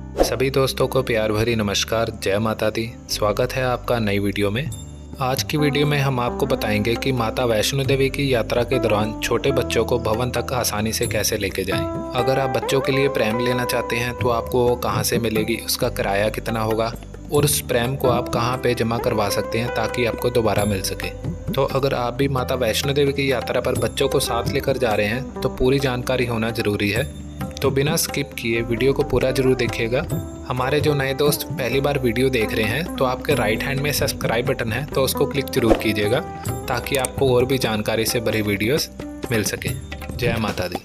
सभी दोस्तों को प्यार भरी नमस्कार, जय माता दी। स्वागत है आपका नई वीडियो में। आज की वीडियो में हम आपको बताएंगे कि माता वैष्णो देवी की यात्रा के दौरान छोटे बच्चों को भवन तक आसानी से कैसे लेके जाएं। अगर आप बच्चों के लिए प्रैम लेना चाहते हैं तो आपको वो कहां से मिलेगी, उसका किराया कितना होगा और उस प्रैम को आप कहां पे जमा करवा सकते हैं ताकि आपको दोबारा मिल सके। तो अगर आप भी माता वैष्णो देवी की यात्रा पर बच्चों को साथ लेकर जा रहे हैं तो पूरी जानकारी होना ज़रूरी है। तो बिना स्किप किए वीडियो को पूरा जरूर देखिएगा। हमारे जो नए दोस्त पहली बार वीडियो देख रहे हैं तो आपके राइट हैंड में सब्सक्राइब बटन है, तो उसको क्लिक जरूर कीजिएगा ताकि आपको और भी जानकारी से भरी वीडियोस मिल सके। जय माता दी।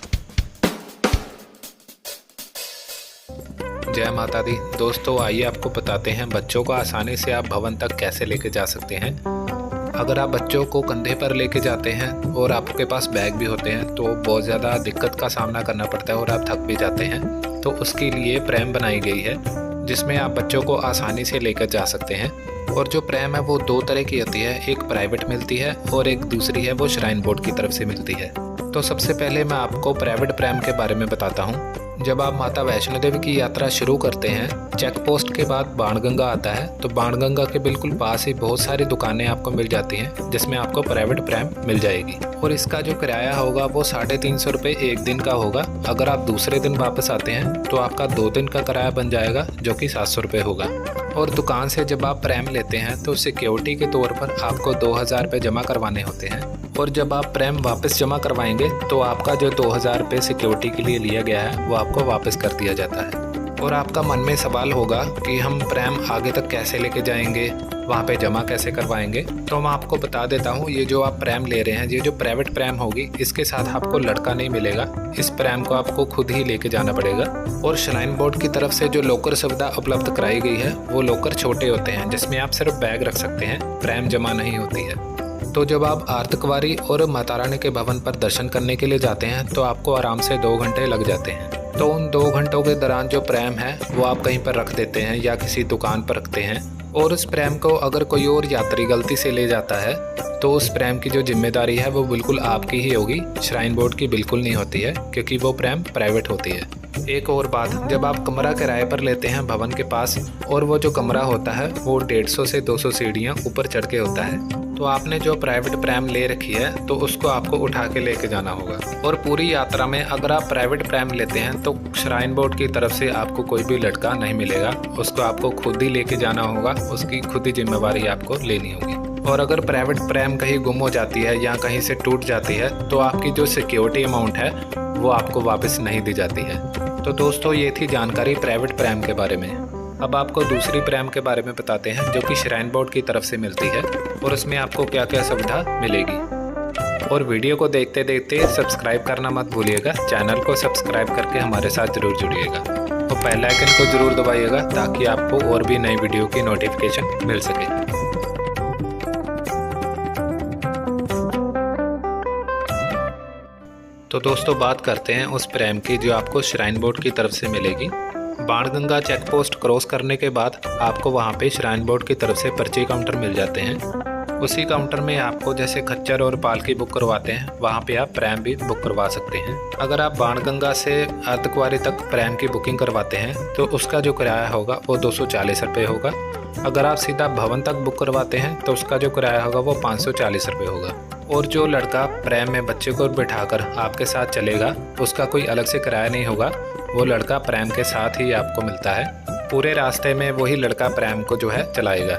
जय माता दी। दोस्तों आइए आपको बताते हैं बच्चों को आसानी से आप भवन तक कैसे लेके जा सकते हैं। अगर आप बच्चों को कंधे पर लेके जाते हैं और आपके पास बैग भी होते हैं तो बहुत ज़्यादा दिक्कत का सामना करना पड़ता है और आप थक भी जाते हैं। तो उसके लिए प्रैम बनाई गई है जिसमें आप बच्चों को आसानी से लेकर जा सकते हैं। और जो प्रैम है वो दो तरह की होती है, एक प्राइवेट मिलती है और एक दूसरी है वो श्राइन बोर्ड की तरफ से मिलती है। तो सबसे पहले मैं आपको प्राइवेट प्रैम के बारे में बताता हूँ। जब आप माता वैष्णो देवी की यात्रा शुरू करते हैं, चेक पोस्ट के बाद बाणगंगा आता है, तो बाणगंगा के बिल्कुल पास ही बहुत सारी दुकानें आपको मिल जाती हैं जिसमें आपको प्राइवेट प्रैम मिल जाएगी। और इसका जो किराया होगा वो 350 रुपये एक दिन का होगा। अगर आप दूसरे दिन वापस आते हैं तो आपका 2 दिन का किराया बन जाएगा जो कि 700 रुपये होगा। और दुकान से जब आप प्रैम लेते हैं तो सिक्योरिटी के तौर पर आपको 2000 रुपये जमा करवाने होते हैं। और जब आप प्रैम वापस जमा करवाएंगे तो आपका जो 2000 रुपये सिक्योरिटी के लिए लिया गया है वो आपको वापस कर दिया जाता है। और आपका मन में सवाल होगा कि हम प्रैम आगे तक कैसे लेके जाएंगे, वहाँ पे जमा कैसे करवाएंगे। तो मैं आपको बता देता हूँ, ये जो आप प्रैम ले रहे हैं, ये जो प्राइवेट प्रैम होगी, इसके साथ आपको लड़का नहीं मिलेगा। इस प्रैम को आपको खुद ही लेके जाना पड़ेगा। और श्राइन बोर्ड की तरफ से जो लॉकर सुविधा उपलब्ध कराई गई है वो लॉकर छोटे होते हैं जिसमें आप सिर्फ बैग रख सकते हैं, प्रैम जमा नहीं होती है। तो जब आप आर्तकुंवारी और माता रानी के भवन पर दर्शन करने के लिए जाते हैं तो आपको आराम से 2 घंटे लग जाते हैं। तो उन 2 घंटों के दौरान जो प्रैम है वो आप कहीं पर रख देते हैं या किसी दुकान पर रखते हैं। और उस प्रैम को अगर कोई और यात्री गलती से ले जाता है तो उस प्रैम की जो जिम्मेदारी है वो बिल्कुल आपकी ही होगी, श्राइन बोर्ड की बिल्कुल नहीं होती है, क्योंकि वो प्रैम प्राइवेट होती है। एक और बात, जब आप कमरा किराए पर लेते हैं भवन के पास और वो जो कमरा होता है वो 150 से 200 सीढ़ियाँ ऊपर चढ़ के होता है, तो आपने जो प्राइवेट प्रैम ले रखी है तो उसको आपको उठा के लेके जाना होगा। और पूरी यात्रा में अगर आप प्राइवेट प्रैम लेते हैं तो श्राइन बोर्ड की तरफ से आपको कोई भी लड़का नहीं मिलेगा, उसको आपको खुद ही लेके जाना होगा, उसकी खुद ही जिम्मेवारी आपको लेनी होगी। और अगर प्राइवेट प्रैम कहीं गुम हो जाती है या कहीं से टूट जाती है तो आपकी जो सिक्योरिटी अमाउंट है वो आपको वापस नहीं दी जाती है। तो दोस्तों ये थी जानकारी प्राइवेट प्रैम के बारे में। अब आपको दूसरी प्रैम के बारे में बताते हैं जो कि श्राइन बोर्ड की तरफ से मिलती है और उसमें आपको क्या क्या सुविधा मिलेगी। और वीडियो को देखते देखते सब्सक्राइब करना मत भूलिएगा, चैनल को सब्सक्राइब करके हमारे साथ जरूर जुड़िएगा और बेल आइकन को जरूर दबाइएगा ताकि आपको और भी नई वीडियो की नोटिफिकेशन मिल सके। तो दोस्तों बात करते हैं उस प्रैम की जो आपको श्राइन बोर्ड की तरफ से मिलेगी। बाणगंगा चेक पोस्ट क्रॉस करने के बाद आपको वहां पे श्राइन बोर्ड की तरफ से पर्ची काउंटर मिल जाते हैं। उसी काउंटर में आपको जैसे खच्चर और पालकी बुक करवाते हैं वहां पे आप प्रैम भी बुक करवा सकते हैं। अगर आप बाणगंगा से अर्धकुंवारी तक प्रैम की बुकिंग करवाते हैं तो उसका जो किराया होगा वो 240 रुपये होगा। अगर आप सीधा भवन तक बुक करवाते हैं तो उसका जो किराया होगा वो 540 रुपये होगा। और जो लड़का प्रैम में बच्चे को बिठाकर आपके साथ चलेगा उसका कोई अलग से किराया नहीं होगा, वो लड़का प्रैम के साथ ही आपको मिलता है। पूरे रास्ते में वही लड़का प्रैम को जो है चलाएगा।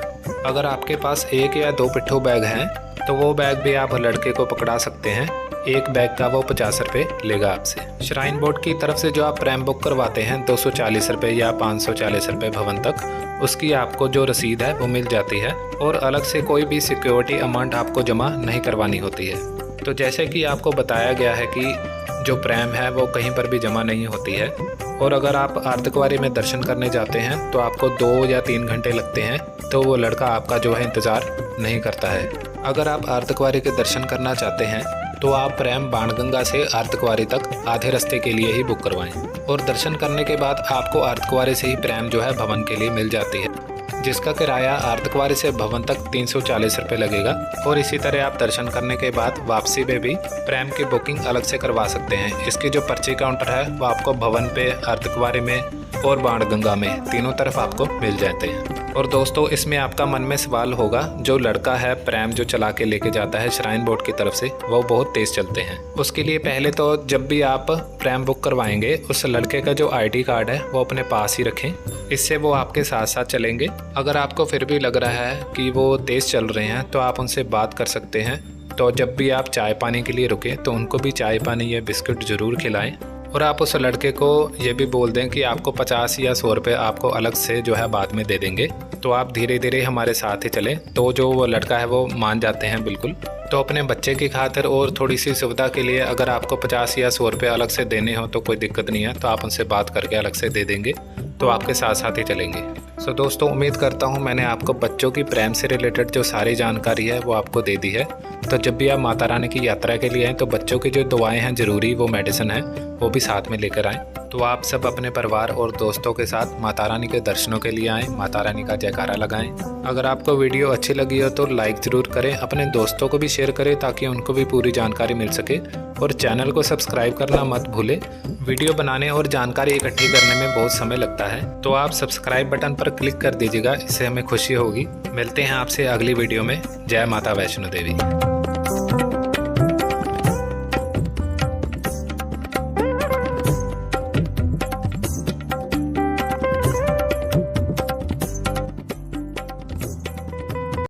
अगर आपके पास 1 या 2 पिट्ठू बैग हैं तो वो बैग भी आप लड़के को पकड़ा सकते हैं। एक बैग का वो 50 रुपये लेगा आपसे। श्राइन बोर्ड की तरफ से जो आप प्रैम बुक करवाते हैं 240 रुपये या 540 रुपये भवन तक, उसकी आपको जो रसीद है वो मिल जाती है और अलग से कोई भी सिक्योरिटी अमाउंट आपको जमा नहीं करवानी होती है। तो जैसे कि आपको बताया गया है कि जो प्रैम है वो कहीं पर भी जमा नहीं होती है। और अगर आप अर्धकुंवारी में दर्शन करने जाते हैं तो आपको 2 या 3 घंटे लगते हैं, तो वो लड़का आपका जो है इंतज़ार नहीं करता है। अगर आप अर्धकुंवारी के दर्शन करना चाहते हैं तो आप प्रैम बाणगंगा से अर्धकुंवारी तक आधे रास्ते के लिए ही बुक करवाएं और दर्शन करने के बाद आपको अर्धकुंवारी से ही प्रैम जो है भवन के लिए मिल जाती है, जिसका किराया अर्धकुंवारी से भवन तक 340 रुपये लगेगा। और इसी तरह आप दर्शन करने के बाद वापसी में भी प्रैम की बुकिंग अलग से करवा सकते हैं। इसकी जो पर्ची काउंटर है वो आपको भवन पे अर्धकुंवारी में और बाणगंगा में, तीनों तरफ आपको मिल जाते हैं। और दोस्तों इसमें आपका मन में सवाल होगा, जो लड़का है प्रैम जो चला के लेके जाता है श्राइन बोर्ड की तरफ से, वो बहुत तेज़ चलते हैं। उसके लिए पहले तो जब भी आप प्रैम बुक करवाएंगे उस लड़के का जो ID कार्ड है वो अपने पास ही रखें, इससे वो आपके साथ साथ चलेंगे। अगर आपको फिर भी लग रहा है कि वो तेज़ चल रहे हैं तो आप उनसे बात कर सकते हैं। तो जब भी आप चाय पानी के लिए रुकें तो उनको भी चाय पानी या बिस्किट ज़रूर खिलाएं। और आप उस लड़के को ये भी बोल दें कि आपको 50 या 100 रुपये आपको अलग से जो है बाद में दे देंगे, तो आप धीरे धीरे हमारे साथ ही चलें। तो जो वो लड़का है वो मान जाते हैं बिल्कुल। तो अपने बच्चे की खातिर और थोड़ी सी सुविधा के लिए अगर आपको 50 या 100 रुपये अलग से देने हो तो कोई दिक्कत नहीं है, तो आप उनसे बात करके अलग से दे देंगे, तो आपके साथ साथ ही चलेंगे। सो दोस्तों उम्मीद करता हूँ मैंने आपको बच्चों की प्रैम से रिलेटेड जो सारी जानकारी है वो आपको दे दी है। तो जब भी आप माता रानी की यात्रा के लिए आएँ तो बच्चों की जो दवाएं हैं ज़रूरी, वो मेडिसिन है वो भी साथ में लेकर आएँ। तो आप सब अपने परिवार और दोस्तों के साथ माता रानी के दर्शनों के लिए आएँ, माता रानी का जयकारा लगाएं। अगर आपको वीडियो अच्छी लगी हो तो लाइक ज़रूर करें, अपने दोस्तों को भी शेयर करें ताकि उनको भी पूरी जानकारी मिल सके। और चैनल को सब्सक्राइब करना मत भूलें। वीडियो बनाने और जानकारी इकट्ठी करने में बहुत समय लगता है, तो आप सब्सक्राइब बटन पर क्लिक कर दीजिएगा, इससे हमें खुशी होगी। मिलते हैं आपसे अगली वीडियो में। जय माता वैष्णो देवी।